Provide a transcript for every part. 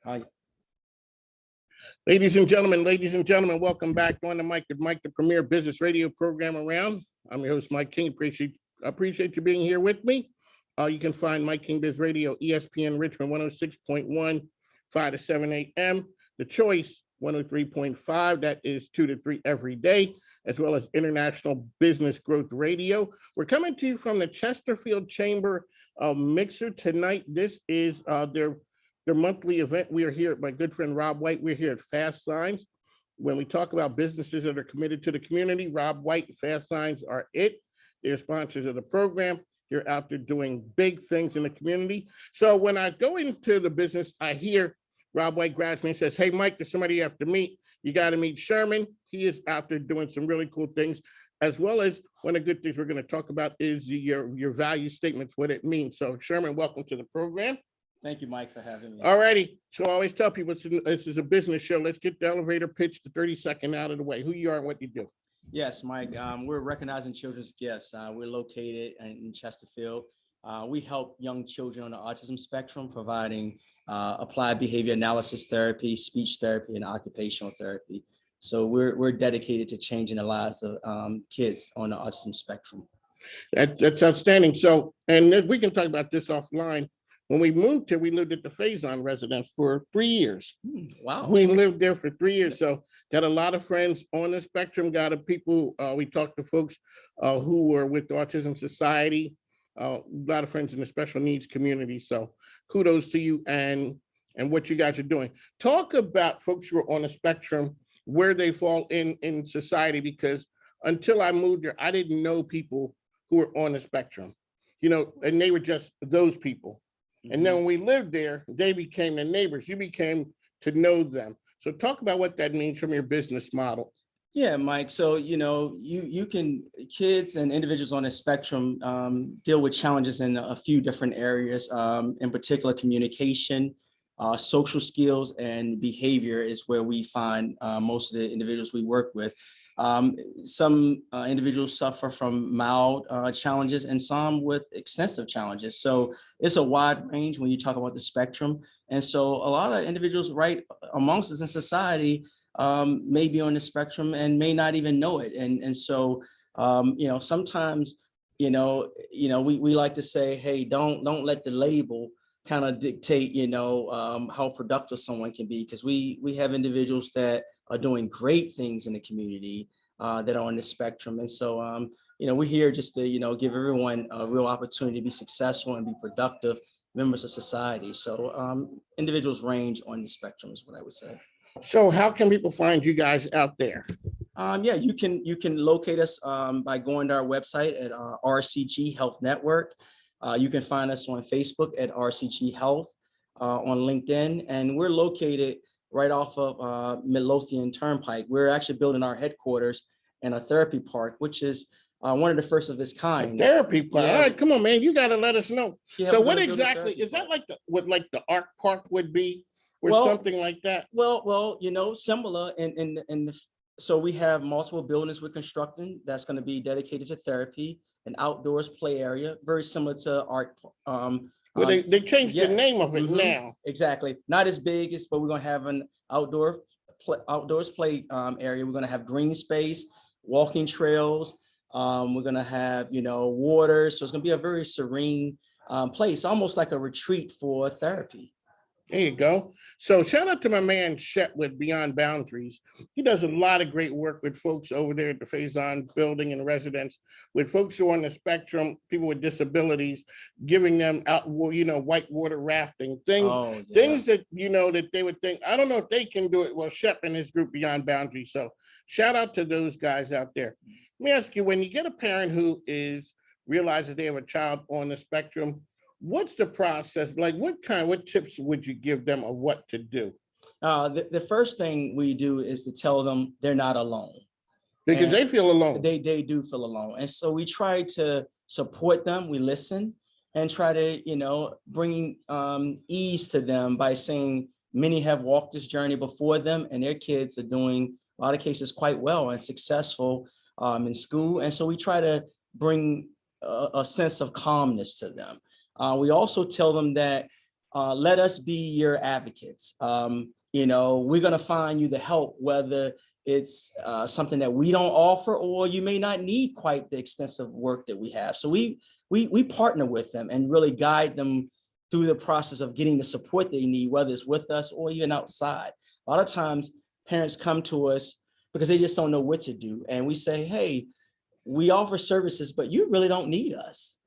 Hi. Ladies and gentlemen, welcome back on the mic with Mike, the premier business radio program around. I'm your host, Mike King. Appreciate you being here with me. You can find Mike King Biz Radio, ESPN Richmond 106.1, 5 to 7 a.m. The Choice 103.5, that is 2 to 3 every day, as well as International Business Growth Radio. We're coming to you from the Chesterfield Chamber Mixer tonight. This is their monthly event. We are here, my good friend Rob White. We're here at Fastsigns. When we talk about businesses that are committed to the community, Rob White and Fastsigns are it. They're sponsors of the program. They're out there doing big things in the community. So when I go into the business, I hear Rob White grabs me and says, "Hey, Mike, there's somebody you have to meet. You got to meet Sherman. He is out there doing some really cool things, as well as one of the good things we're going to talk about is your value statements, what it means." So Sherman, welcome to the program. Thank you, Mike, for having me. All righty. So I always tell people this is a business show. Let's get the elevator pitch, the 30-second out of the way. Who you are and what you do. Yes, Mike. We're recognizing children's gifts. We're located in Chesterfield. We help young children on the autism spectrum, providing applied behavior analysis therapy, speech therapy, and occupational therapy. So we're dedicated to changing the lives of kids on the autism spectrum. That's outstanding. So, and we can talk about this offline. When we moved here, we lived at the Fastsigns residence for 3 years. Wow. We lived there for 3 years. So got a lot of friends on the spectrum, got people, we talked to folks who were with the Autism Society, a lot of friends in the special needs community. So kudos to you and what you guys are doing. Talk about folks who are on the spectrum, where they fall in society, because until I moved here, I didn't know people who were on the spectrum, and they were just those people. And then when we lived there, they became the neighbors. You became to know them. So talk about what that means from your business model. Yeah, Mike. So, kids and individuals on the spectrum deal with challenges in a few different areas, in particular communication, social skills, and behavior is where we find most of the individuals we work with. Some individuals suffer from mild challenges and some with extensive challenges. So it's a wide range when you talk about the spectrum. And so a lot of individuals right amongst us in society may be on the spectrum and may not even know it. And so, sometimes, we like to say, hey, don't let the label kind of dictate, how productive someone can be, because we have individuals that are doing great things in the community that are on the spectrum. And so, we're here just to, give everyone a real opportunity to be successful and be productive members of society. So individuals range on the spectrum is what I would say. So how can people find you guys out there? Yeah, you can locate us by going to our website at RCG Health Network. You can find us on Facebook at RCG Health, on LinkedIn, and we're located right off of Midlothian Turnpike. We're actually building our headquarters in a therapy park, which is one of the first of its kind. A therapy park. Yeah. All right, come on, man. You got to let us know. Yeah, So we're what gonna build a exactly, therapy is that park. like the Arc Park would be, or Well, something like that? Well, similar so we have multiple buildings we're constructing that's going to be dedicated to therapy, an outdoors play area, very similar to Art. Well, they changed the yes. name of it Mhm. now. Exactly. Not as big as, but we're going to have an outdoors play area. We're going to have green space, walking trails. We're going to have, water. So it's going to be a very serene place, almost like a retreat for therapy. There you go. So shout out to my man Shet with Beyond Boundaries. He does a lot of great work with folks over there at the Fastsigns building and residence, with folks who are on the spectrum, people with disabilities, giving them out, whitewater rafting, things that, that they would think, I don't know if they can do it. Well, Shep and his group Beyond Boundaries. So shout out to those guys out there. Let me ask you, when you get a parent who realizes they have a child on the spectrum, what's the process? Like what tips would you give them of what to do? The first thing we do is to tell them they're not alone. Because they feel alone. They do feel alone. And so we try to support them. We listen and try to, bring ease to them by saying many have walked this journey before them and their kids are doing, a lot of cases, quite well and successful in school. And so we try to bring a sense of calmness to them. We also tell them that let us be your advocates. We're going to find you the help, whether it's something that we don't offer, or you may not need quite the extensive work that we have. So we partner with them and really guide them through the process of getting the support they need, whether it's with us or even outside. A lot of times parents come to us because they just don't know what to do. And we say, hey, we offer services, but you really don't need us.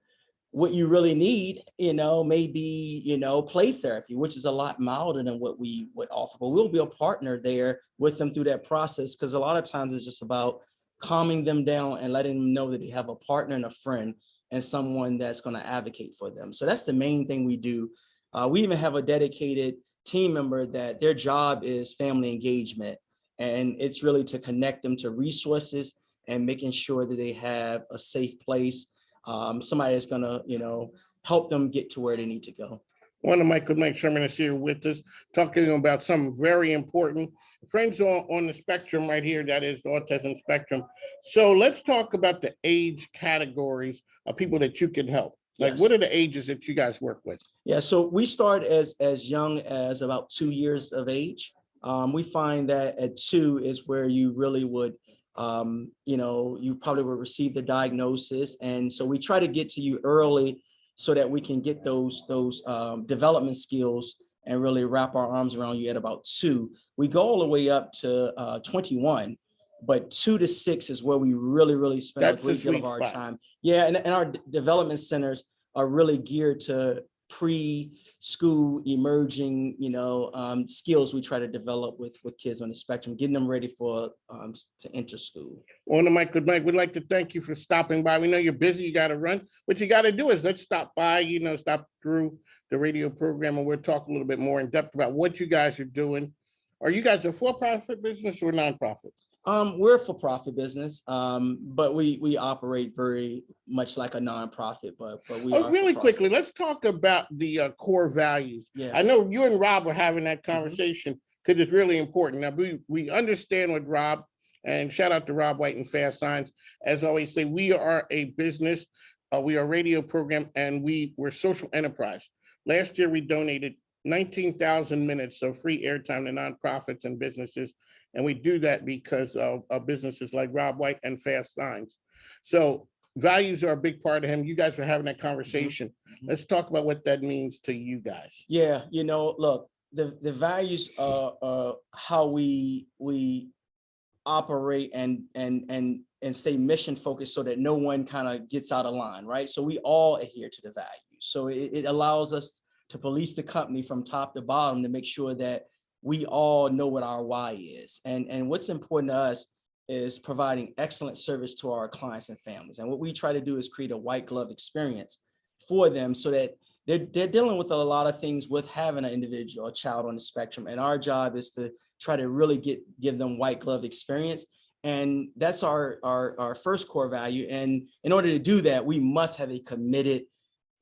What you really need, maybe, play therapy, which is a lot milder than what we would offer, but we'll be a partner there with them through that process. Because a lot of times it's just about calming them down and letting them know that they have a partner and a friend and someone that's going to advocate for them. So that's the main thing we do. We even have a dedicated team member that their job is family engagement. And it's really to connect them to resources and making sure that they have a safe place. Somebody that's going to, help them get to where they need to go. One of Mike Sherman is here with us, talking about some very important friends on the spectrum right here, that is the Autism Spectrum. So let's talk about the age categories of people that you can help. Like, yes. What are the ages that you guys work with? Yeah, so we start as young as about 2 years of age. We find that at 2 is where you really would, you probably will receive the diagnosis. And so we try to get to you early so that we can get those development skills and really wrap our arms around you at about 2. We go all the way up to 21, but 2 to 6 is where we really spend a great deal of our time. Yeah, and our development centers are really geared to pre-school emerging, skills we try to develop with kids on the spectrum, getting them ready for to enter school. On the mic with Mike, we'd like to thank you for stopping by. We know you're busy, you got to run. What you got to do is let's stop by, stop through the radio program, and we'll talk a little bit more in depth about what you guys are doing. Are you guys a for-profit business or nonprofit? We're a for-profit business, but we operate very much like a nonprofit, but we are really quickly, let's talk about the core values. Yeah. I know you and Rob were having that conversation because it's really important. Now, we understand with Rob, and shout out to Rob White and Fastsigns. As I always say, we are a business, we are a radio program, and we're social enterprise. Last year, we donated 19,000 minutes of free airtime to nonprofits and businesses. And we do that because of businesses like Rob White and Fastsigns. So values are a big part of him. You guys are having that conversation. Let's talk about what that means to you guys. Yeah, look, the values are how we operate and stay mission focused so that no one kind of gets out of line, right? So we all adhere to the values. So it allows us to police the company from top to bottom to make sure that we all know what our why is. And what's important to us is providing excellent service to our clients and families. And what we try to do is create a white glove experience for them so that they're dealing with a lot of things with having an individual, a child on the spectrum. And our job is to try to really give them white glove experience. And that's our first core value. And in order to do that, we must have a committed,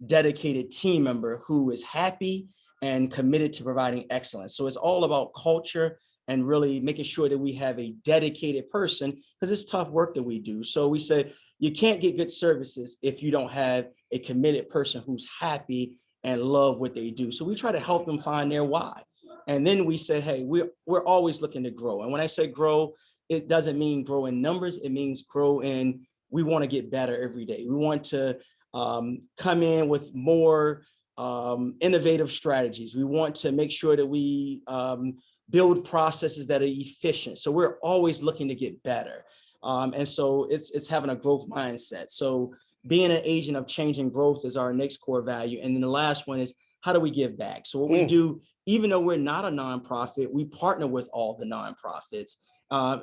dedicated team member who is happy and committed to providing excellence. So it's all about culture and really making sure that we have a dedicated person, because it's tough work that we do. So we said, you can't get good services if you don't have a committed person who's happy and love what they do. So we try to help them find their why. And then we say, hey, we're always looking to grow. And when I say grow, it doesn't mean grow in numbers. It means grow in, we want to get better every day. We want to come in with more innovative strategies. We want to make sure that we build processes that are efficient. So we're always looking to get better. And so it's having a growth mindset. So being an agent of change and growth is our next core value. And then the last one is, how do we give back? So what we do, even though we're not a nonprofit, we partner with all the nonprofits,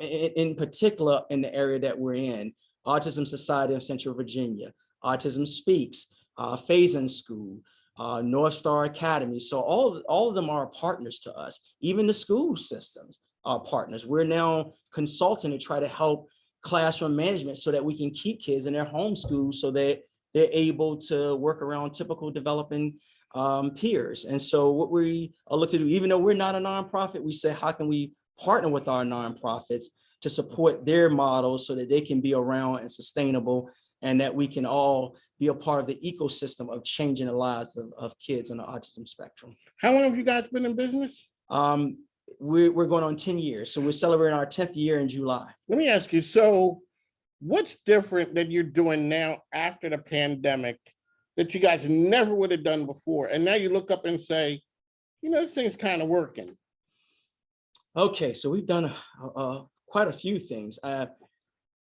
in particular in the area that we're in, Autism Society of Central Virginia, Autism Speaks, Phase-In School, North Star Academy. So all of them are partners to us. Even the school systems are partners. We're now consulting to try to help classroom management so that we can keep kids in their home schools so that they're able to work around typical developing peers. And so what we look to do, even though we're not a nonprofit, we say, how can we partner with our nonprofits to support their models so that they can be around and sustainable and that we can all be a part of the ecosystem of changing the lives of kids on the autism spectrum. How long have you guys been in business? We're going on 10 years. So we're celebrating our 10th year in July. Let me ask you, so what's different that you're doing now after the pandemic that you guys never would have done before? And now you look up and say, you know, this thing's kind of working. Okay, so we've done quite a few things.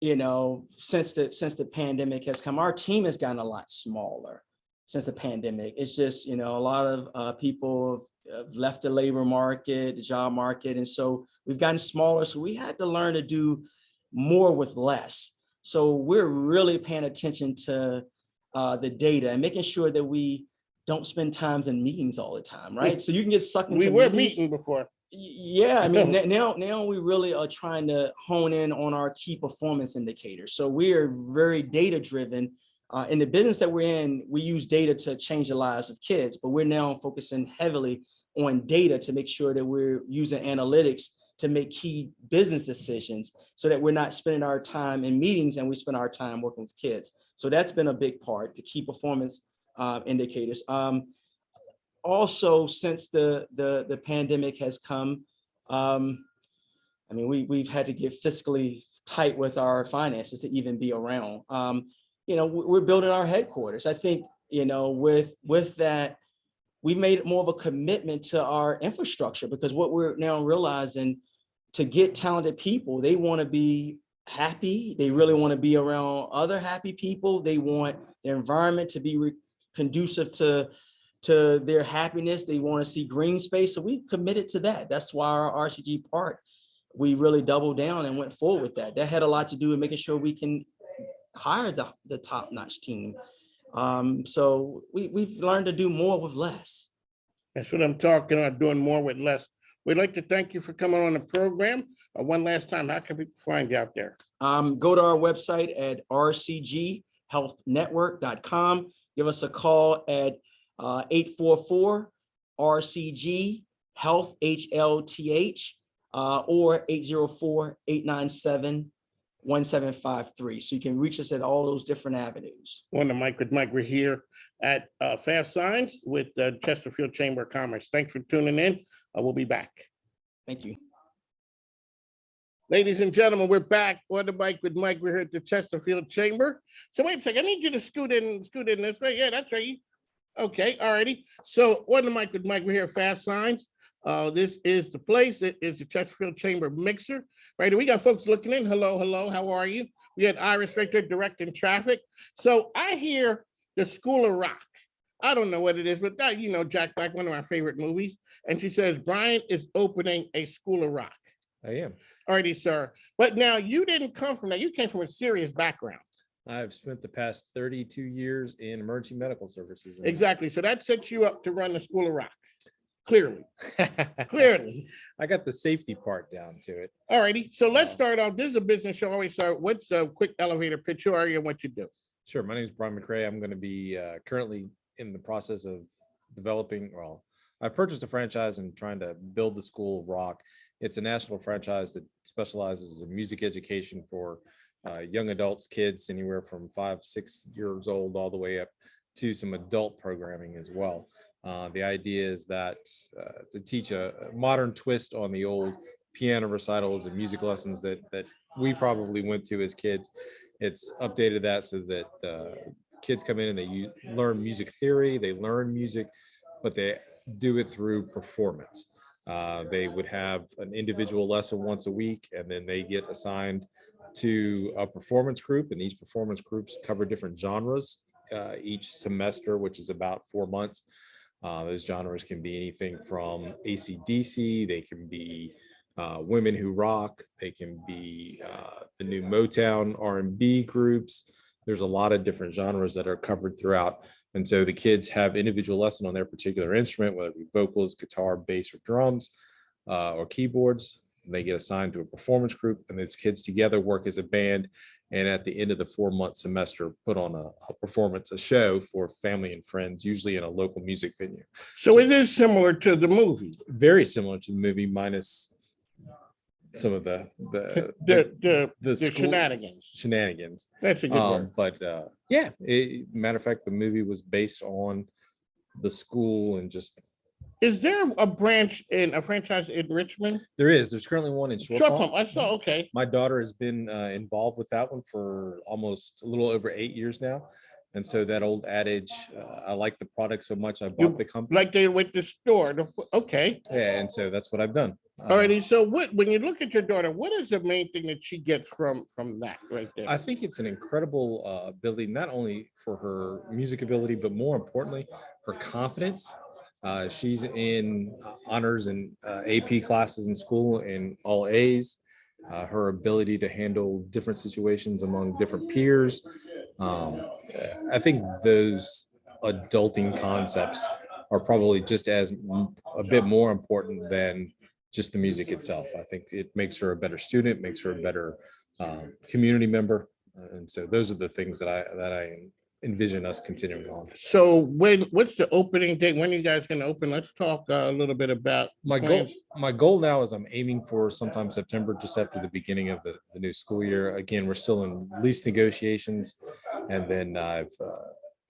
You know, since the pandemic has come, our team has gotten a lot smaller since the pandemic. It's just, you know, a lot of people have left the labor market, the job market. And so we've gotten smaller. So we had to learn to do more with less. So we're really paying attention to the data and making sure that we don't spend times in meetings all the time, right? So you can get sucked into We were meetings. meeting before. Yeah, I mean, now we really are trying to hone in on our key performance indicators. So we are very data driven. In the business that we're in, we use data to change the lives of kids, but we're now focusing heavily on data to make sure that we're using analytics to make key business decisions so that we're not spending our time in meetings and we spend our time working with kids. So that's been a big part, the key performance indicators. Also, since the pandemic has come, I mean, we've had to get fiscally tight with our finances to even be around. You know, we're building our headquarters. I think, you know, with that, we made more of a commitment to our infrastructure, because what we're now realizing, to get talented people, they want to be happy. They really want to be around other happy people. They want their environment to be conducive to their happiness. They want to see green space. So we've committed to that. That's why our RCG part, we really doubled down and went forward with that. That had a lot to do with making sure we can hire the top-notch team. So we've learned to do more with less. That's what I'm talking about, doing more with less. We'd like to thank you for coming on the program. One last time, how can people find you out there? Go to our website at rcghealthnetwork.com. Give us a call at 844-RCG-HEALTH, HLTH, or 804-897-1753. So you can reach us at all those different avenues. On the mic with Mike, we're here at Fastsigns with the Chesterfield Chamber of Commerce. Thanks for tuning in. We'll be back. Thank you. Ladies and gentlemen, we're back on the mic with Mike. We're here at the Chesterfield Chamber. So wait a second, I need you to scoot in this way. Yeah, that's right. Okay, all righty. So on the mic with Mike, we're here at Fastsigns. This is the place. It is the Chesterfield Chamber Mixer. Right, we got folks looking in. Hello, how are you? We had Iris right there directing traffic. So I hear the School of Rock. I don't know what it is, but you know, Jack Black, one of my favorite movies. And she says, Brian is opening a School of Rock. I am. Alrighty, sir. But now you didn't come from that. You came from a serious background. I've spent the past 32 years in emergency medical services. Exactly. So that sets you up to run the School of Rock. Clearly. Clearly. I got the safety part down to it. Alrighty. So let's start off. This is a business show. Always start. What's a quick elevator pitch? Who are you and what you do? Sure. My name is Brian McRae. I'm going to be currently in the process of developing. Well, I purchased a franchise and trying to build the School of Rock. It's a national franchise that specializes in music education for young adults, kids anywhere from 5-6 years old all the way up to some adult programming as well. The idea is that to teach a modern twist on the old piano recitals and music lessons that we probably went to as kids. It's updated that so that kids come in and they learn music theory, they learn music, but they do it through performance. They would have an individual lesson once a week, and then they get assigned to a performance group, and these performance groups cover different genres each semester, which is about 4 months. Those genres can be anything from AC/DC, they can be women who rock, they can be the new Motown R&B groups. There's a lot of different genres that are covered throughout. And so the kids have individual lesson on their particular instrument, whether it be vocals, guitar, bass, or drums, or keyboards. They get assigned to a performance group, and those kids together work as a band. And at the end of the 4-month semester, put on a performance, a show for family and friends, usually in a local music venue. So it is similar to the movie. Very similar to the movie, minus some of the The school shenanigans. shenanigans. That's a good word. But yeah, matter of fact, the movie was based on the school and just Is there a franchise in Richmond? there's currently one in Short Short Pump. Pump, I saw, okay. My daughter has been involved with that one for almost a little over 8 years now. And so that old adage, I like the product so much, I bought the company. Like they went to store, okay. Yeah, and so that's what I've done. Alrighty, so when you look at your daughter, what is the main thing that she gets from that right there? I think it's an incredible ability, not only for her music ability, but more importantly, her confidence. She's in honors and AP classes in school and all A's. Her ability to handle different situations among different peers. I think those adulting concepts are probably just as a bit more important than just the music itself. I think it makes her a better student, makes her a better community member. And so those are the things that I envision us continuing on. So what's the opening date? When are you guys going to open? Let's talk a little bit about My plans. goal now is I'm aiming for sometime September, just after the beginning of the new school year. Again, we're still in lease negotiations, and then I've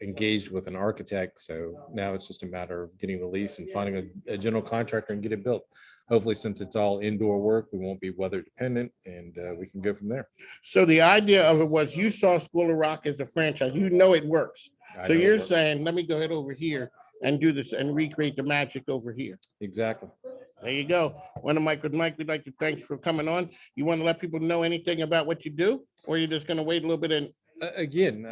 engaged with an architect. So now it's just a matter of getting the lease and finding a general contractor and get it built. Hopefully, since it's all indoor work, we won't be weather dependent, and we can go from there. So the idea of it was you saw School of Rock as a franchise. You know it works. I So know it you're works. saying, let me go ahead over here and do this and recreate the magic over here. Exactly. There you go. One of Mike with Mike, we'd like to thank you for coming on. You want to let people know anything about what you do, or you're just going to wait a little bit and Again,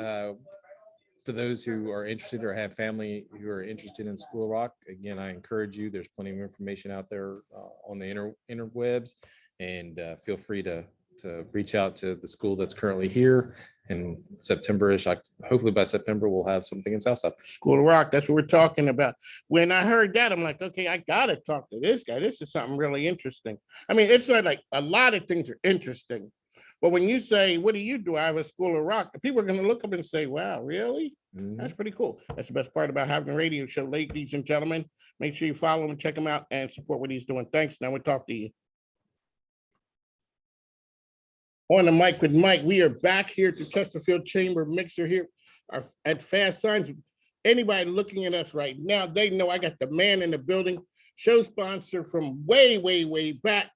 for those who are interested or have family who are interested in School of Rock, again, I encourage you. There's plenty of information out there on the interwebs, and feel free to reach out to the school that's currently here. In September-ish, hopefully by September, we'll have something in Southside. School of Rock. That's what we're talking about. When I heard that, I'm like, okay, I got to talk to this guy. This is something really interesting. I mean, it's not like a lot of things are interesting. But when you say, what do you do? I have a School of Rock. People are going to look up and say, wow, really? Mhm. That's pretty cool. That's the best part about having a radio show, ladies and gentlemen. Make sure you follow him, check him out, and support what he's doing. Thanks. Now we'll talk to you. On the mic with Mike, we are back here at the Chesterfield Chamber Mixer here at Fastsigns. Anybody looking at us right now, they know I got the man in the building, show sponsor from way, way, way back,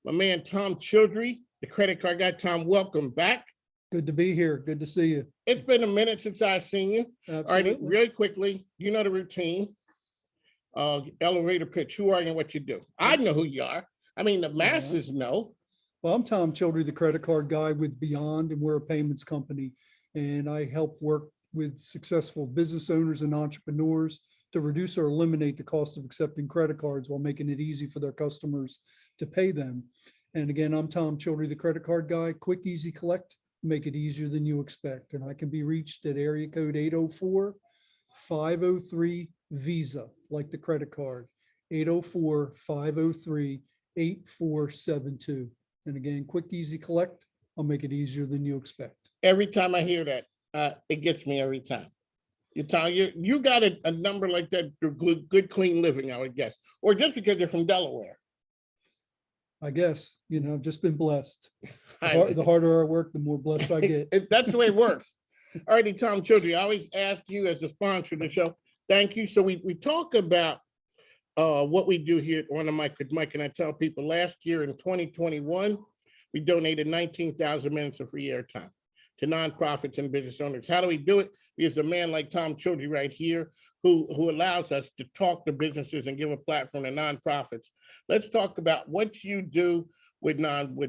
my man Tom Childry, the credit card guy. Tom, welcome back. Good to be here. Good to see you. It's been a minute since I've seen you. All right, Absolutely. really quickly, you know the routine. Elevator pitch, who are you and what you do? I know who you are. I mean, the masses know. Well, I'm Tom Childry, the credit card guy with Beyond, and we're a payments company. And I help work with successful business owners and entrepreneurs to reduce or eliminate the cost of accepting credit cards while making it easy for their customers to pay them. And again, I'm Tom Childry, the credit card guy. Quick, easy collect, make it easier than you expect. And I can be reached at area code 804-503-VISA, like the credit card, 804-503-8472. And again, quick, easy collect, I'll make it easier than you expect. Every time I hear that, it gets me every time. You got a number like that for good, clean living, I would guess, or just because you're from Delaware. I guess, I've just been blessed. The harder I work, the more blessed I get. That's the way it works. All righty, Tom Childry, I always ask you as a sponsor of the show. Thank you. So we talk about what we do here on the mic with Mike, and I tell people last year in 2021, we donated 19,000 minutes of free airtime to nonprofits and business owners. How do we do it? Because a man like Tom Childry right here, who allows us to talk to businesses and give a platform to nonprofits. Let's talk about what you do with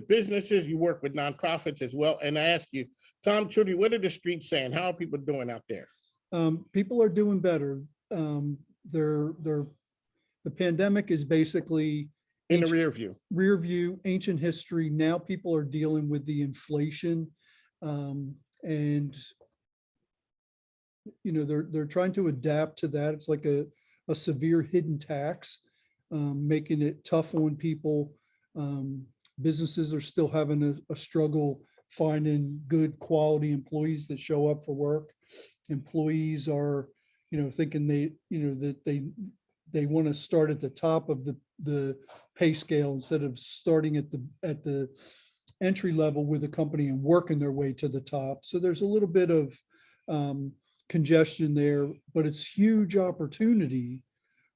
businesses. You work with nonprofits as well. And I ask you, Tom Childry, what are the streets saying? How are people doing out there? People are doing better. The pandemic is basically In the rear view. rear view, ancient history. Now people are dealing with the inflation, and they're trying to adapt to that. It's like a severe hidden tax, making it tough on people. Businesses are still having a struggle finding good quality employees that show up for work. Employees are, thinking that they want to start at the top of the the pay scale instead of starting at the entry level with a company and working their way to the top. So there's a little bit of congestion there, but it's huge opportunity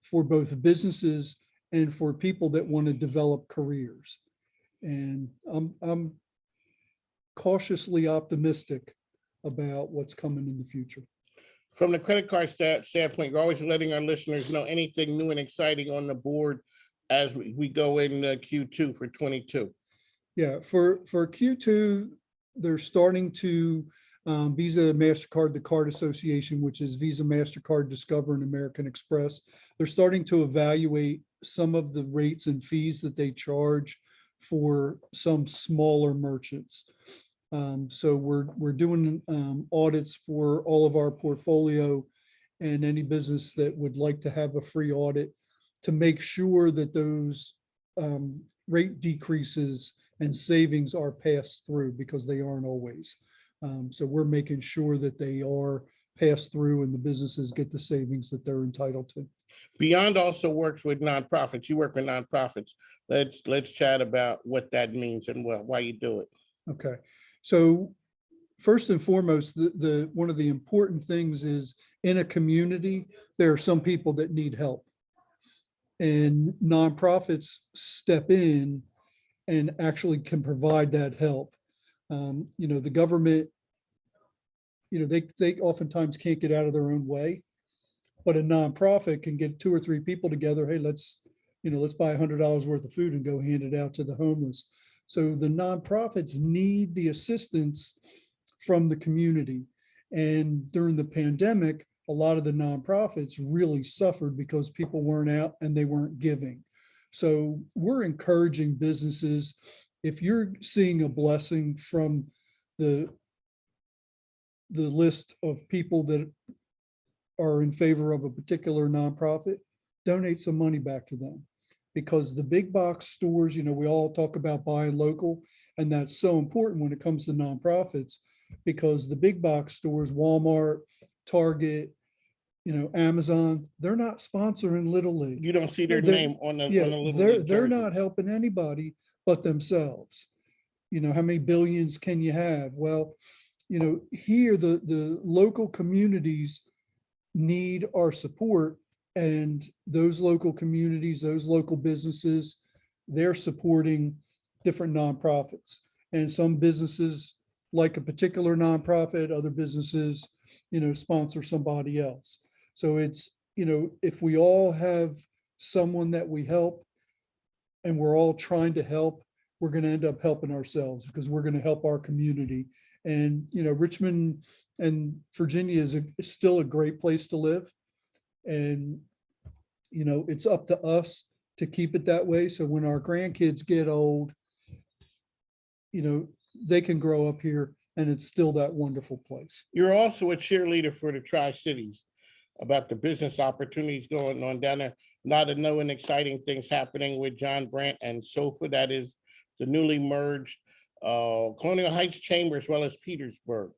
for both businesses and for people that want to develop careers. And I'm cautiously optimistic about what's coming in the future. From the credit card standpoint, we're always letting our listeners know anything new and exciting on the board as we go in Q2 for 22. Yeah, for Q2, they're starting to Visa, MasterCard, the Card Association, which is Visa, MasterCard, Discover, and American Express. They're starting to evaluate some of the rates and fees that they charge for some smaller merchants. So we're doing audits for all of our portfolio and any business that would like to have a free audit to make sure that those rate decreases and savings are passed through, because they aren't always. So we're making sure that they are passed through and the businesses get the savings that they're entitled to. Beyond also works with nonprofits. You work with nonprofits. Let's chat about what that means and why you do it. Okay, so first and foremost, the one of the important things is in a community, there are some people that need help. And nonprofits step in and actually can provide that help. The government, they oftentimes can't get out of their own way, but a nonprofit can get 2 or 3 people together. Hey, let's buy $100 worth of food and go hand it out to the homeless. So the nonprofits need the assistance from the community. And during the pandemic, a lot of the nonprofits really suffered because people weren't out and they weren't giving. So we're encouraging businesses, if you're seeing a blessing from the list of people that are in favor of a particular nonprofit, donate some money back to them. Because the big box stores, we all talk about buying local, and that's so important when it comes to nonprofits, because the big box stores, Walmart, Target, Amazon, they're not sponsoring Little League. You don't see their name on the Little League They're not jerseys. helping anybody but themselves. How many billions can you have? Well, here the local communities need our support, and those local communities, those local businesses, they're supporting different nonprofits. And some businesses like a particular nonprofit, other businesses, sponsor somebody else. So it's, if we all have someone that we help and we're all trying to help, we're going to end up helping ourselves, because we're going to help our community. And, Richmond and Virginia is still a great place to live. And, it's up to us to keep it that way. So when our grandkids get old, they can grow up here and it's still that wonderful place. You're also a cheerleader for the Tri-Cities about the business opportunities going on down there. A lot of new and exciting things happening with John Brandt and SOFA, that is the newly merged Colonial Heights Chamber, as well as Petersburg.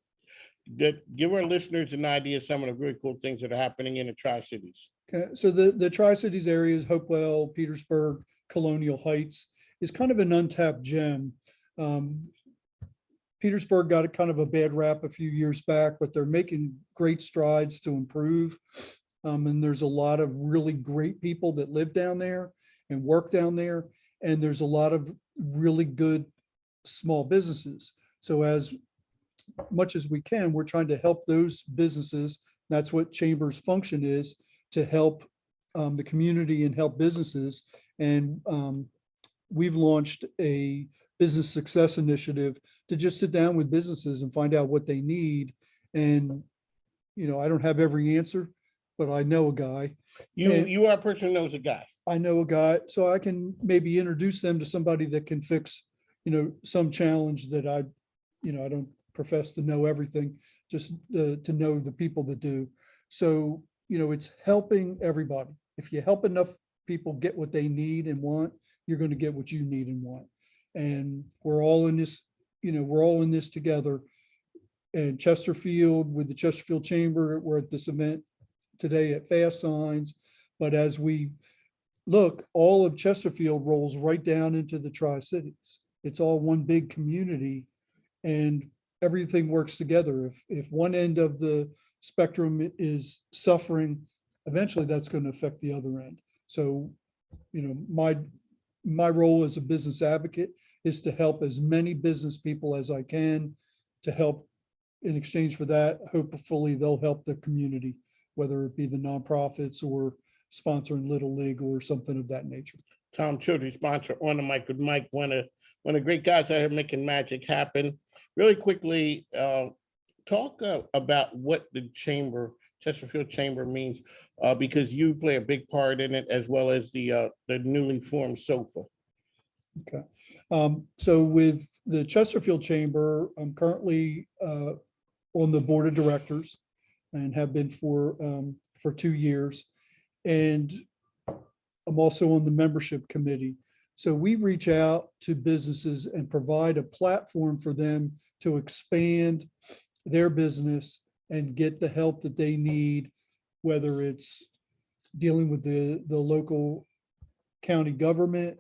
Give our listeners an idea of some of the really cool things that are happening in the Tri-Cities. Okay, so the Tri-Cities areas, Hopewell, Petersburg, Colonial Heights, is kind of an untapped gem. Petersburg got a kind of a bad rap a few years back, but they're making great strides to improve. And there's a lot of really great people that live down there and work down there. And there's a lot of really good small businesses. So as much as we can, we're trying to help those businesses. That's what Chamber's function is, to help the community and help businesses. And we've launched a business success initiative to just sit down with businesses and find out what they need. And, I don't have every answer, but I know a guy. You are a person who knows a guy. I know a guy, so I can maybe introduce them to somebody that can fix, some challenge that I don't profess to know everything, just to know the people that do. So, it's helping everybody. If you help enough people get what they need and want, you're going to get what you need and want. And we're all in this, we're all in this together. And Chesterfield, with the Chesterfield Chamber, we're at this event today at Fastsigns. But as we look, all of Chesterfield rolls right down into the Tri-Cities. It's all one big community and everything works together. If one end of the spectrum is suffering, eventually that's going to affect the other end. So, you know, my role as a business advocate is to help as many business people as I can, to help in exchange for that. Hopefully they'll help the community, whether it be the nonprofits or sponsoring Little League or something of that nature. Tom Childry, sponsor On the Mic with Mike, one of the great guys out here making magic happen. Really quickly, talk about what the chamber, Chesterfield Chamber means, because you play a big part in it, as well as the newly formed SOFA. Okay. So with the Chesterfield Chamber, I'm currently on the board of directors and have been for 2 years. And I'm also on the membership committee. So we reach out to businesses and provide a platform for them to expand their business and get the help that they need, whether it's dealing with the local county government,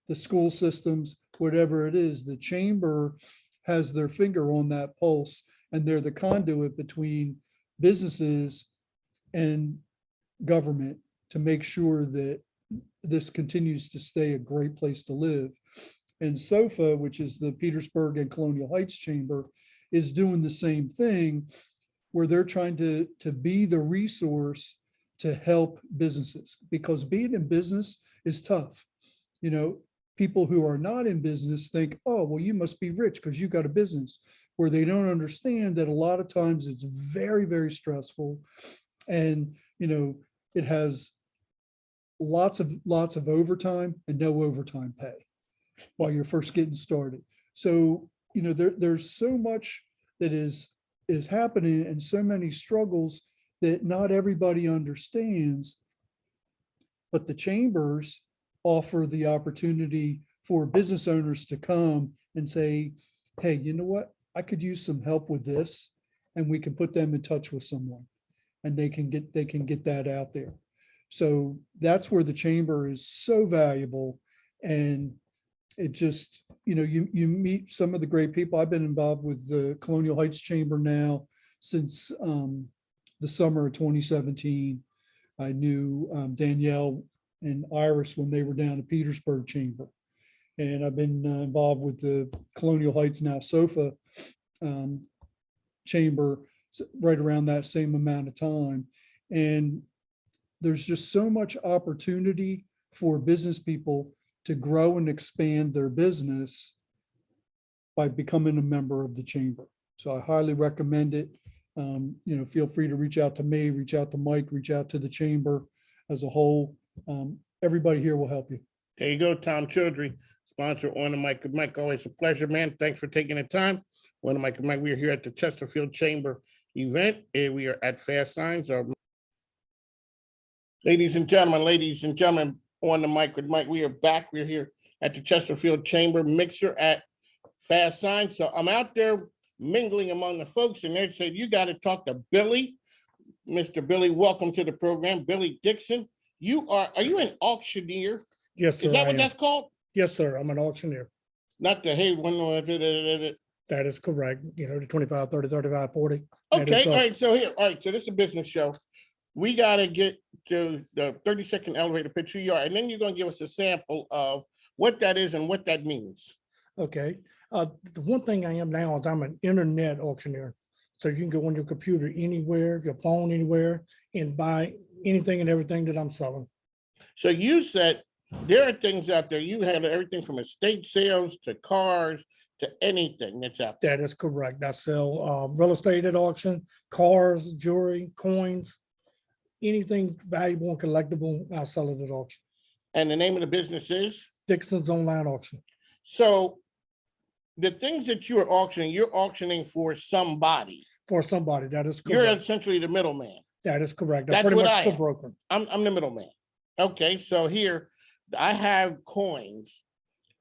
the school systems, whatever it is. The chamber has their finger on that pulse, and they're the conduit between businesses and government to make sure that this continues to stay a great place to live. And SOFA, which is the Petersburg and Colonial Heights Chamber, is doing the same thing, where they're trying to be the resource to help businesses, because being in business is tough. You know, people who are not in business think, oh, well, you must be rich because you got a business, where they don't understand that a lot of times it's very, very stressful. And, you know, it has lots of overtime and no overtime pay while you're first getting started. So, you know, there's so much that is happening and so many struggles that not everybody understands, but the chambers offer the opportunity for business owners to come and say, hey, you know what? I could use some help with this, and we can put them in touch with someone, and they can get that out there. So that's where the chamber is so valuable. And it just, you know, you meet some of the great people. I've been involved with the Colonial Heights Chamber now since the summer of 2017. I knew Danielle and Iris when they were down at Petersburg Chamber. And I've been involved with the Colonial Heights, now SOFA Chamber, right around that same amount of time. And there's just so much opportunity for business people to grow and expand their business by becoming a member of the chamber. So I highly recommend it. You know, feel free to reach out to me, reach out to Mike, reach out to the chamber as a whole. Everybody here will help you. There you go, Tom Childry, sponsor On the Mic with Mike. Always a pleasure, man. Thanks for taking the time. On the Mic with Mike, we are here at the Chesterfield Chamber event. We are at Fastsigns. Ladies and gentlemen, On the Mic with Mike, we are back. We're here at the Chesterfield Chamber mixer at Fastsigns. So I'm out there mingling among the folks, and they said, you got to talk to Billy. Mr. Billy, welcome to the program. Billy Dixon. Are you an auctioneer? Yes, sir. Is that I what am. that's called? Yes, sir. I'm an auctioneer. Not the, hey, one. That is correct. You know, the 25, 30, 35, 40. Okay, all right. So this is a business show. We got to get to the 30-second elevator pitch who you are, and then you're going to give us a sample of what that is and what that means. Okay. The one thing I am now is I'm an internet auctioneer. So you can go on your computer anywhere, your phone anywhere, and buy anything and everything that I'm selling. So you said there are things out there. You had everything from estate sales to cars to anything that's out there. That is correct. I sell real estate at auction, cars, jewelry, coins, anything valuable and collectible, I sell it at auction. And the name of the business is? Dixon's Online Auction. So the things that you are auctioning, you're auctioning for somebody. For somebody, that is correct. You're essentially the middleman. That is correct. That's pretty what much I the am. broker. I'm the middleman. Okay, so here I have coins.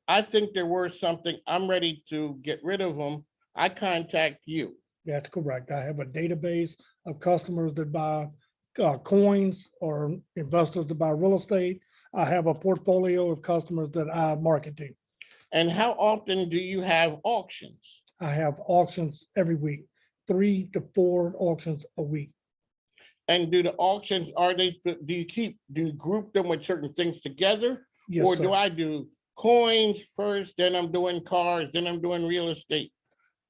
I think they're worth something. I'm ready to get rid of them. I contact you. That's correct. I have a database of customers that buy coins or investors that buy real estate. I have a portfolio of customers that I market to. And how often do you have auctions? I have auctions every week, 3 to 4 auctions a week. And do the auctions, do you group them with certain things together? Yes, Or sir. do I do coins first, then I'm doing cars, then I'm doing real estate?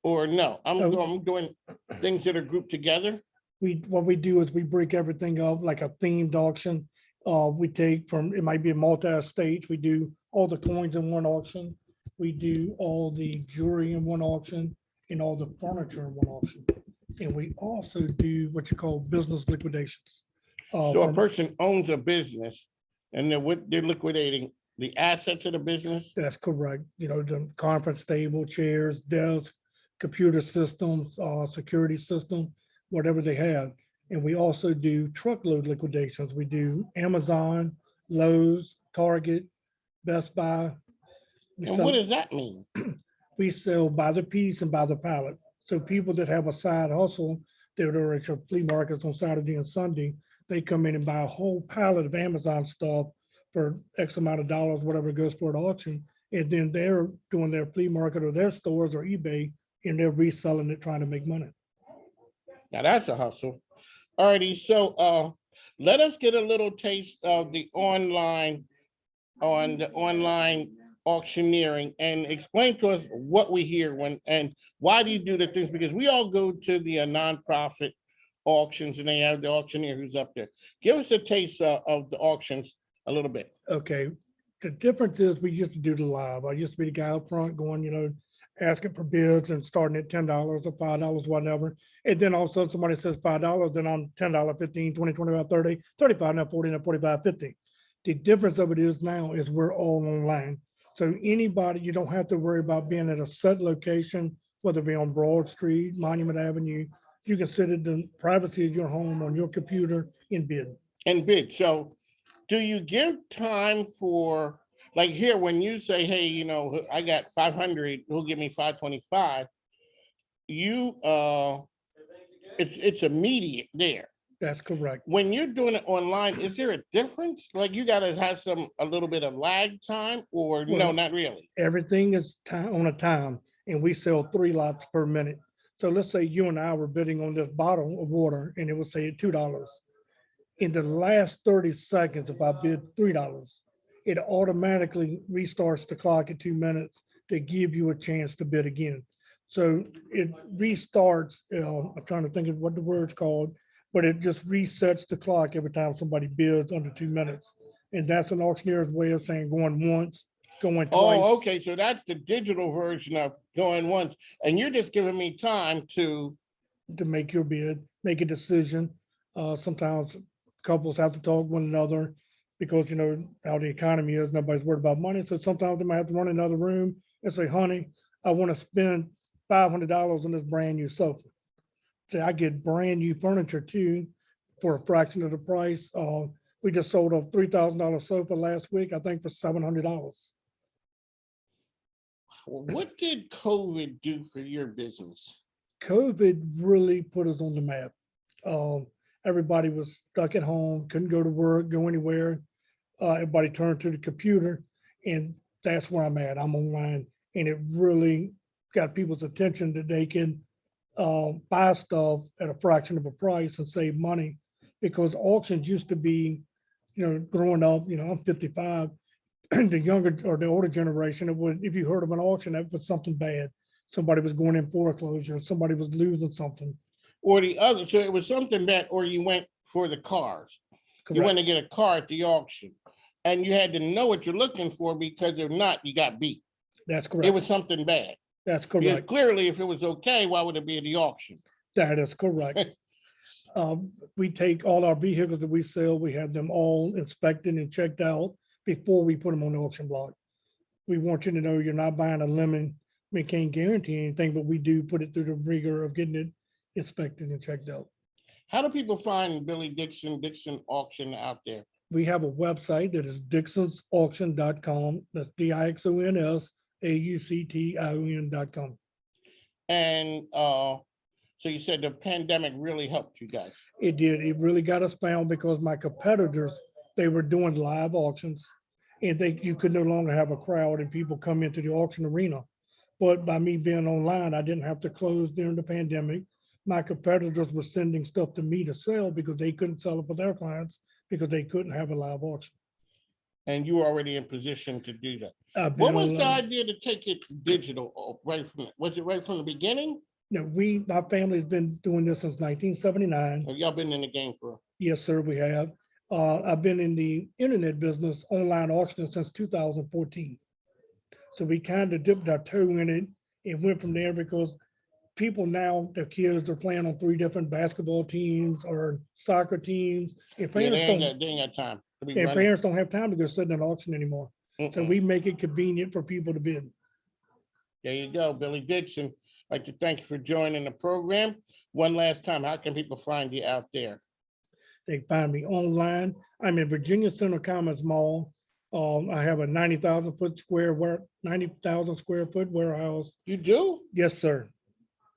Or no, I'm doing things that are grouped together? What we do is we break everything up like a themed auction. We take from, it might be a multi-stage. We do all the coins in one auction. We do all the jewelry in one auction and all the furniture in one auction. And we also do what you call business liquidations. So a person owns a business and they're liquidating the assets of the business? That's correct. You know, the conference table, chairs, desks, computer systems, security system, whatever they have. And we also do truckload liquidations. We do Amazon, Lowe's, Target, Best Buy. And what does that mean? We sell by the piece and by the pallet. So people that have a side hustle, that are at your flea markets on Saturday and Sunday, they come in and buy a whole pallet of Amazon stuff for X amount of dollars, whatever it goes for at auction. And then they're doing their flea market or their stores or eBay, and they're reselling it, trying to make money. Now that's a hustle. Alrighty, so let us get a little taste of the online auctioneering and explain to us what we hear and why do you do the things? Because we all go to the nonprofit auctions and they have the auctioneer who's up there. Give us a taste of the auctions a little bit. Okay, the difference is we used to do the live. I used to be the guy up front going, you know, asking for bids and starting at $10 or $5, whatever. And then all of a sudden somebody says $5, then I'm $10, 15, 20, 25, 30, 35, now 40, now 45, 50. The difference of it is now is we're all online. So anybody, you don't have to worry about being at a set location, whether it be on Broad Street, Monument Avenue. You can sit in the privacy of your home on your computer and bid. And bid. So do you give time for, like here, when you say, hey, you know, I got 500, who'll give me 525? It's immediate there. That's correct. When you're doing it online, is there a difference? Like you gotta have a little bit of lag time or no, Well, not really? Everything is on a time, and we sell 3 lots per minute. So let's say you and I were bidding on this bottle of water and it would say $2. In the last 30 seconds, if I bid $3, it automatically restarts the clock at 2 minutes to give you a chance to bid again. So it restarts, I'm trying to think of what the word's called, but it just resets the clock every time somebody bids under 2 minutes. And that's an auctioneer's way of saying going once, going twice. Oh, okay, so that's the digital version of going once, and you're just giving me time to make your bid, make a decision. Sometimes couples have to talk to one another because, you know, how the economy is, nobody's worried about money. So sometimes they might have to run in another room and say, honey, I want to spend $500 on this brand new sofa. So I get brand new furniture too for a fraction of the price. We just sold a $3,000 sofa last week, I think for $700. What did COVID do for your business? COVID really put us on the map. Everybody was stuck at home, couldn't go to work, go anywhere. Everybody turned to the computer, and that's where I'm at. I'm online, and it really got people's attention that they can buy stuff at a fraction of a price and save money, because auctions used to be, you know, growing up, you know, I'm 55, the younger or the older generation, it would, if you heard of an auction, that was something bad. Somebody was going in foreclosure, somebody was losing something. Or the other, so it was something bad, or you went for the cars. You went to get a car at the auction, and you had to know what you're looking for, because if not, you got beat. That's correct. It was something bad. That's Because correct. clearly, if it was okay, why would it be at the auction? That is correct. We take all our vehicles that we sell, we have them all inspected and checked out before we put them on the auction block. We want you to know you're not buying a lemon. We can't guarantee anything, but we do put it through the rigor of getting it inspected and checked out. How do people find Billy Dixon Auction out there? We have a website that is dixonsauction.com. That's DIXONSAUCTION.com. And so you said the pandemic really helped you guys. It did. It really got us found because my competitors they were doing live auctions, and you could no longer have a crowd and people come into the auction arena. But by me being online, I didn't have to close during the pandemic. My competitors were sending stuff to me to sell because they couldn't sell it for their clients because they couldn't have a live auction. And you were already in position to do that. I've What been was the online. idea to take it digital was it right from the beginning? You know, my family's been doing this since 1979. Or y'all been in the game for? Yes, sir, we have. I've been in the internet business, online auctioning since 2014. So we kind of dipped our toe in it and went from there because people now, their kids are playing on 3 different basketball teams or soccer teams. And Yeah, parents they ain't got time to be and running. parents don't have time to go sit in an auction anymore. So Mm-mm. we make it convenient for people to bid. There you go, Billy Dixon. I'd like to thank you for joining the program. One last time, how can people find you out there? They find me online. I'm in Virginia Center Commons Mall. I have a 90,000 square foot warehouse. You do? Yes, sir.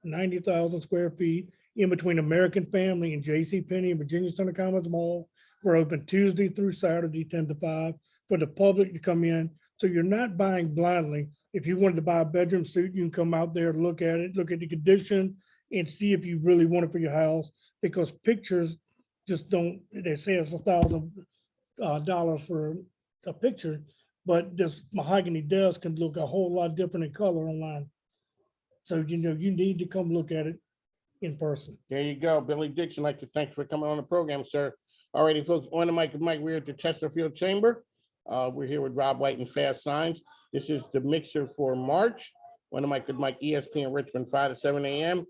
90,000 square feet in between American Family and JCPenney and Virginia Center Commons Mall. We're open Tuesday through Saturday, 10 to 5 for the public to come in. So you're not buying blindly. If you wanted to buy a bedroom suit, you can come out there, look at it, look at the condition and see if you really want it for your house, because pictures just don't, they say it's $1,000 for a picture, but this mahogany desk can look a whole lot different in color online. So, you know, you need to come look at it in person. There you go, Billy Dixon. I'd like to thank you for coming on the program, sir. All righty, folks, on the mic with Mike, we're at the Chesterfield Chamber. We're here with Rob White and Fastsigns. This is the mixer for March. On the mic with Mike, ESPN Richmond, 5 to 7 a.m.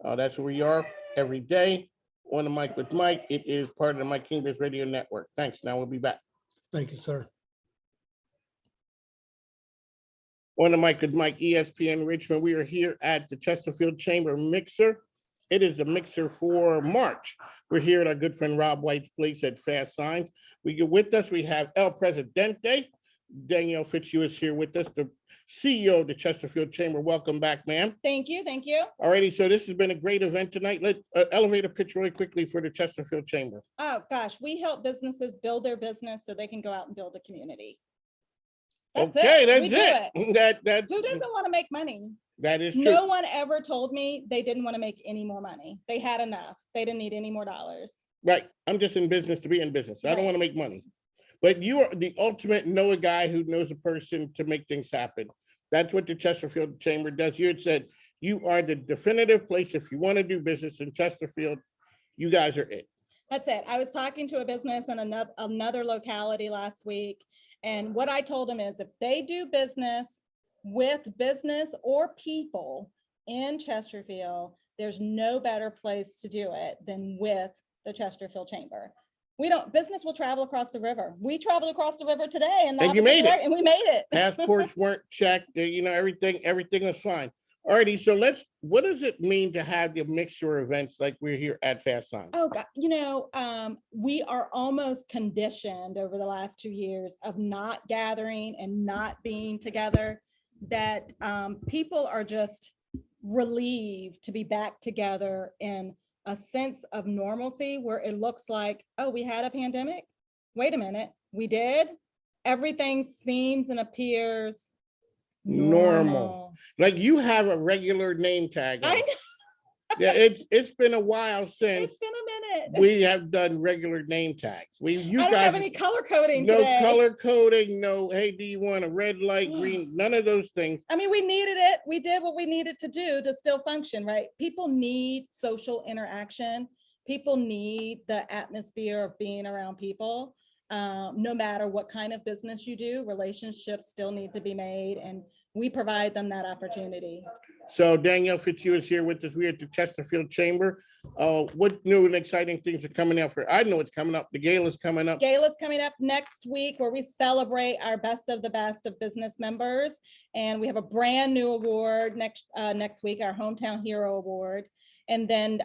That's where we are every day. On the mic with Mike, it is part of the Mike King Biz Radio Network. Thanks. Now we'll be back. Thank you, sir. On the mic with Mike, ESPN Richmond. We are here at the Chesterfield Chamber Mixer. It is the mixer for March. We're here at our good friend Rob White's place at Fastsigns. We get with us, we have El Presidente. Danielle Fitzhugh is here with us, the CEO of the Chesterfield Chamber. Welcome back, ma'am. Thank you. Thank you. All righty, so this has been a great event tonight. Let elevator pitch really quickly for the Chesterfield Chamber. Oh, gosh, we help businesses build their business so they can go out and build a community. That's Okay, it. We do that's it. Who doesn't want to make money? That is true. No one ever told me they didn't want to make any more money. They had enough. They didn't need any more dollars. Right. I'm just in business to be in business. I don't Right. want to make money. But you are the ultimate know a guy who knows a person to make things happen. That's what the Chesterfield Chamber does. You had said you are the definitive place. If you want to do business in Chesterfield, you guys are it. That's it. I was talking to a business in another locality last week. And what I told them is if they do business with business or people in Chesterfield, there's no better place to do it than with the Chesterfield Chamber. Business will travel across the river. We traveled across the river today and you made it. And we made it. Passports weren't checked, everything was fine. All righty, so what does it mean to have the mixture events like we're here at Fastsigns? Oh, God, we are almost conditioned over the last 2 years of not gathering and not being together, that people are just relieved to be back together in a sense of normalcy where it looks like, oh, we had a pandemic. Wait a minute, we did. Everything seems and appears normal. Like you have a regular name tag. I know. Yeah, it's been a while since It's been a minute. we have done regular name tags. I don't have any color coding no today. color coding, no, hey, do you want a red light, green? None of those things. I mean, we needed it. We did what we needed to do to still function, right? People need social interaction. People need the atmosphere of being around people. No matter what kind of business you do, relationships still need to be made, and we provide them that opportunity. So Danielle Fitzhugh is here with us. We're at the Chesterfield Chamber. What new and exciting things are coming out for? I know it's coming up. The gala's coming up. Gala's coming up next week where we celebrate our best of the best of business members. And we have a brand new award next week, our Hometown Hero Award. And then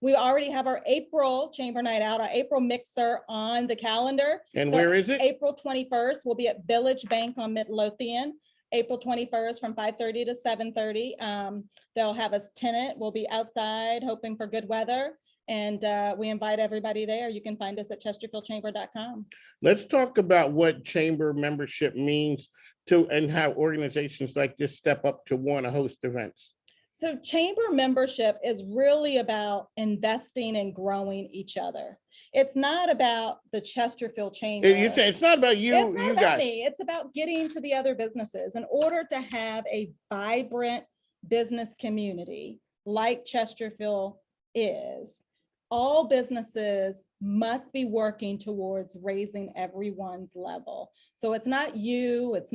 we already have our April Chamber Night Out, our April Mixer on the calendar. And So where is it? April 21st, we'll be at Village Bank on Midlothian. April 21st from 5:30 to 7:30. They'll have us tenant. We'll be outside hoping for good weather. And we invite everybody there. You can find us at chesterfieldchamber.com. Let's talk about what chamber membership means to, and how organizations like this step up to want to host events. So chamber membership is really about investing and growing each other. It's not about the Chesterfield Chamber. You say it's not about you, It's not you about guys. me. It's about getting to the other businesses. In order to have a vibrant business community like Chesterfield is, all businesses must be working towards raising everyone's level. So it's not you, it's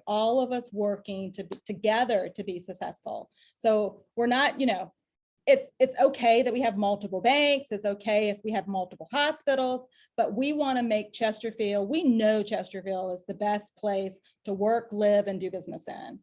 all of us working to be together to be successful. So we're not, it's okay that we have multiple banks. It's okay if we have multiple hospitals, but we want to make Chesterfield, we know Chesterfield is the best place to work, live, and do business in.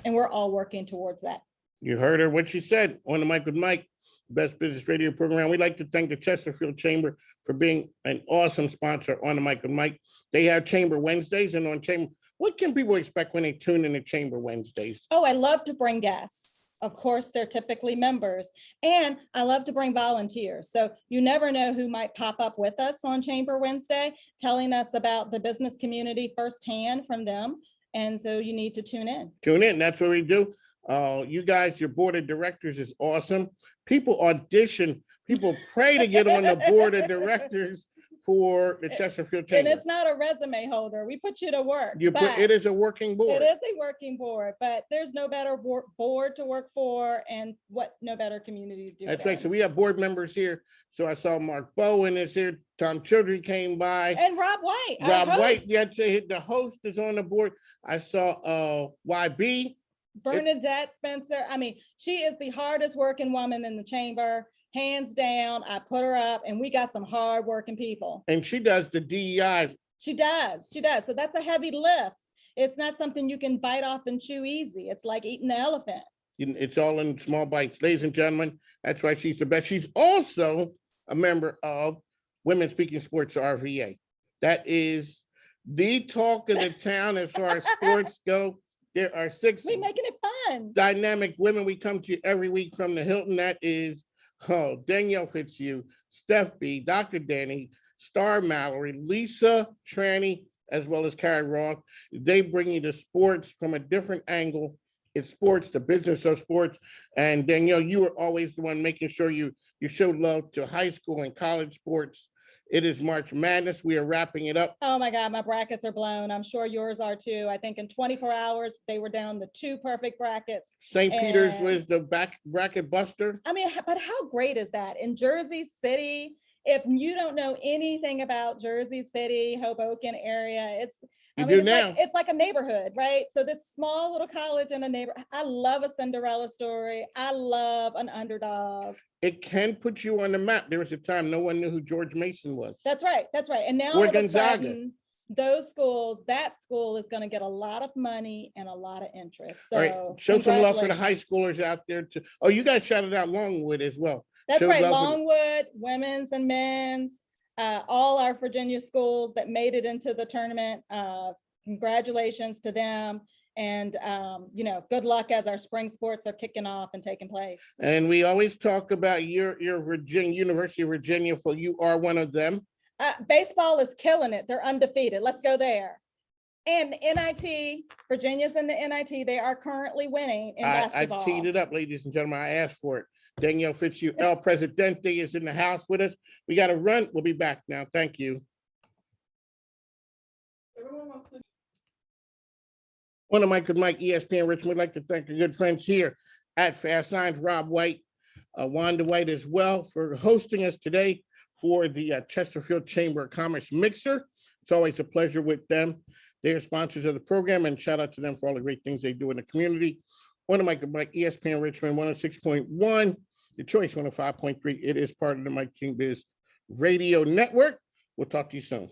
And we're all working towards that. You heard her, what she said on the Mic with Mike, Best Business Radio program. We'd like to thank the Chesterfield Chamber for being an awesome sponsor on the Mic with Mike. They have Chamber Wednesdays, and on Chamber, what can people expect when they tune in to Chamber Wednesdays? Oh, I love to bring guests. Of course, they're typically members, and I love to bring volunteers. So you never know who might pop up with us on Chamber Wednesday, telling us about the business community firsthand from them. And so you need to tune in. Tune in, that's what we do. You guys, your board of directors is awesome. People audition, people pray to get on the board of directors for the Chesterfield And Chamber. it's not a resume holder. We put you to work. It is a working board. It is a working board, but there's no better board to work for, and no better community to do That's it right. in. So we have board members here. So I saw Mark Bowen is here. Tom Childry came by. And Rob White. our Rob White, host. yeah, the host is on the board. I saw YB. Bernadette Spencer. I mean, she is the hardest working woman in the chamber, hands down. I put her up, and we got some hard working people. And she does the DEI. She does. So that's a heavy lift. It's not something you can bite off and chew easy. It's like eating an elephant. It's all in small bites. Ladies and gentlemen, that's why she's the best. She's also a member of Women Speaking Sports RVA. That is the talk of the town as far as sports go. There are 6 We making it fun. dynamic women we come to every week from the Hilton. That is Danielle Fitzhugh, Steph B, Dr. Danny, Star Mallory, Lisa Tranny, as well as Carrie Roth. They bring you the sports from a different angle. It's sports, the business of sports. And Danielle, you are always the one making sure you show love to high school and college sports. It is March Madness. We are wrapping it up. Oh my God, my brackets are blown. I'm sure yours are too. I think in 24 hours, they were down to 2 perfect brackets. St. Peter's And- was the bracket buster. I mean, but how great is that? In Jersey City, if you don't know anything about Jersey City, Hoboken area, it's like a neighborhood, right? So this small little college in a neighborhood. I love a Cinderella story. I love an underdog. It can put you on the map. There was a time no one knew who George Mason was. That's right. And now Or all of a Gonzaga. sudden, that school is going to get a lot of money and a lot of interest. All right, So show some love for the high congratulations. schoolers out there too. Oh, you guys shouted out Longwood as well. That's Show right. love for the- Longwood, women's and men's, all our Virginia schools that made it into the tournament. Congratulations to them. And, good luck as our spring sports are kicking off and taking place. And we always talk about your Virginia, University of Virginia, for you are one of them. Baseball is killing it. They're undefeated. Let's go there. And NIT, Virginia's in the NIT. They are currently winning in I basketball. teed it up, ladies and gentlemen. I asked for it. Danielle Fitzhugh, El Presidente is in the house with us. We got to run. We'll be back now. Thank you. On the Mic with Mike, ESPN Richmond, we'd like to thank our good friends here at Fastsigns, Rob White, Wanda White as well, for hosting us today for the Chesterfield Chamber of Commerce Mixer. It's always a pleasure with them. They are sponsors of the program, and shout out to them for all the great things they do in the community. On the Mic with Mike, ESPN Richmond 106.1, the Choice 105.3. It is part of the Mike King Biz Radio Network. We'll talk to you soon.